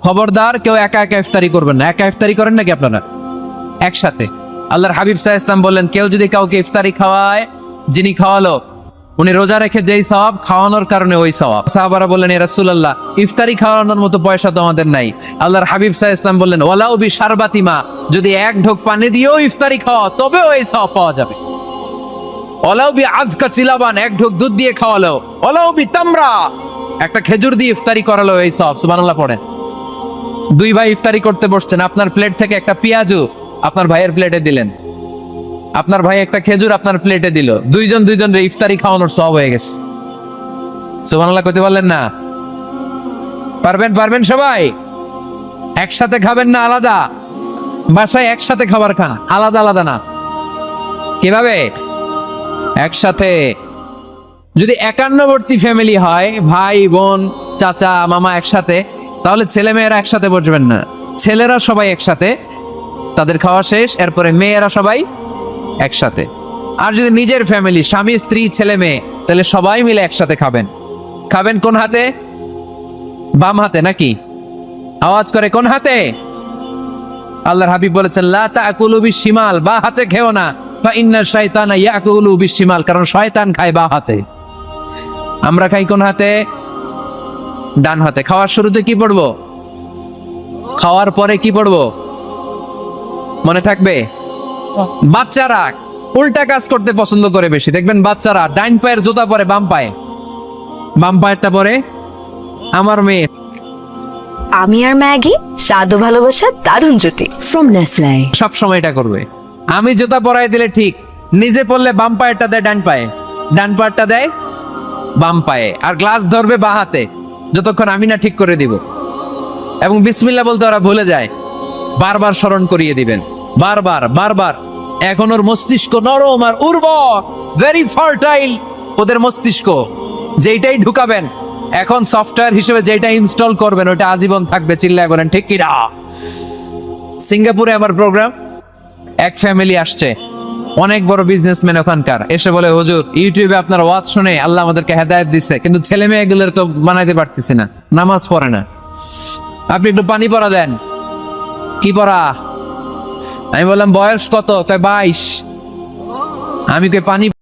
খবরদার কেউ একা একা ইফতারি করবেন না। একা ইফতারি করেন নাকি আপনারা? একসাথে। আল্লাহর হাবিব সাল্লাল্লাহু আলাইহি ওয়াসাল্লাম বললেন, কেউ যদি কাউকে ইফতারি খাওয়ায়, যিনি খাওয়ালো উনি রোজা রেখে যেই সওয়াব, খাওয়ানোর কারণে ওই সওয়াব। সাহাবারা বললেন, ইয়া রাসূলুল্লাহ, ইফতারি খাওয়ানোর মতো পয়সা তো আমাদের নাই। আল্লাহর হাবিব সাল্লাল্লাহু আলাইহি ওয়াসাল্লাম বললেন, ওয়ালাউ বি শারবাতিমা, যদি এক ঢোক পানি দিয়েও ইফতারি খাওয়া, তবেও এই সওয়াব পাওয়া যাবে। ওয়ালাউ বি আযকা চিলাবান, এক ঢোক দুধ দিয়ে খাওয়ালো। ওয়ালাউ বি তামরা, একটা খেজুর দিয়ে ইফতারি করালো, এই সওয়াব। সুবহানাল্লাহ পড়েন। দুই ভাই ইফতারি করতে বসছেন, আপনার প্লেট থেকে একটা পেঁয়াজু আপনার ভাইয়ের প্লেটে দিলেন, আপনার ভাই একটা খেজুর আপনার প্লেটে দিল, দুইজনের ইফতারি খাওয়ানোর সওয়াব হয়ে গেছে। সুবহানাল্লাহ কইতে পারলেন না? পারবেন সবাই? একসাথে খাবেন না আলাদা? বাসায় একসাথে খাবার খান, আলাদা আলাদা না। কিভাবে? একসাথে। যদি একান্নবর্তী ফ্যামিলি হয়, ভাই বোন চাচা মামা একসাথে, তাহলে ছেলে মেয়েরা একসাথে বসবেন না। ছেলেরা সবাই একসাথে, তাদের খাওয়া শেষ, এরপরে মেয়েরা সবাই একসাথে। আর যদি নিজের ফ্যামিলি, স্বামী স্ত্রী ছেলে মেয়ে, তাহলে সবাই মিলে একসাথে খাবেন। খাবেন কোন হাতে? বাম হাতে নাকি? আওয়াজ করে কোন হাতে? আল্লাহর হাবিব বলেছেন, লা তাকুলু বিশিমাল, বা হাতে খেও না, ফা ইন্না শাইতানা ইয়াকুলু বিশিমাল, কারণ শয়তান খায় বা হাতে। আমরা খাই কোন হাতে? ডান হাতে। খাওয়ার শুরুতে কি পড়বো? খাওয়ার পরে কি পড়বো? মনে থাকবে? বাচ্চারা উল্টা কাজ করতে পছন্দ করে বেশি। দেখবেন বাচ্চারা ডাইন পায়ের জুতা পরে বাম পায়ে, বাম পায়েরটা পরে। আমার মেয়ে আমি আর ম্যাগি, স্বাদ ও ভালোবাসা দারুণ জুটি। From Nestle. সব সময় এটা করবে। আমি জুতা পরাই দিলে ঠিক, নিজে পড়লে বাম পায়েরটা দেয় ডান পায়ে, ডান পায়েরটা দেয় বাম পায়ে, আর গ্লাস ধরবে বাঁ হাতে যতক্ষণ আমি না ঠিক করে দিব। এবং বিসমিল্লাহ বলতে ওরা ভুলে যায়, বারবার স্মরণ করিয়ে দিবেন, বারবার। এখন ওর মস্তিষ্ক নরম আর উর্বর, ভেরি ফার্টাইল ওদের মস্তিষ্ক। যেইটাই ঢুকাবেন, এখন সফটওয়্যার হিসেবে যেটা ইনস্টল করবেন ওটা আজীবন থাকবে। চিল্লায় বলেন ঠিক কি না? সিঙ্গাপুরে আমার প্রোগ্রাম, এক ফ্যামিলি আসছে, অনেক বড় বিজনেসম্যান ওখানকার, এসে বলে, হুজুর ইউটিউবে আপনার ওয়াজ শুনে আল্লাহ আমাদেরকে হেদায়েত দিচ্ছে, কিন্তু ছেলে মেয়েগুলোর তো বানাইতে পারতেছি না, নামাজ পড়ে না, আপনি একটু পানি পড়া দেন। কি পড়া? আমি বললাম বয়স কত? কয় 22। আমি কই পানি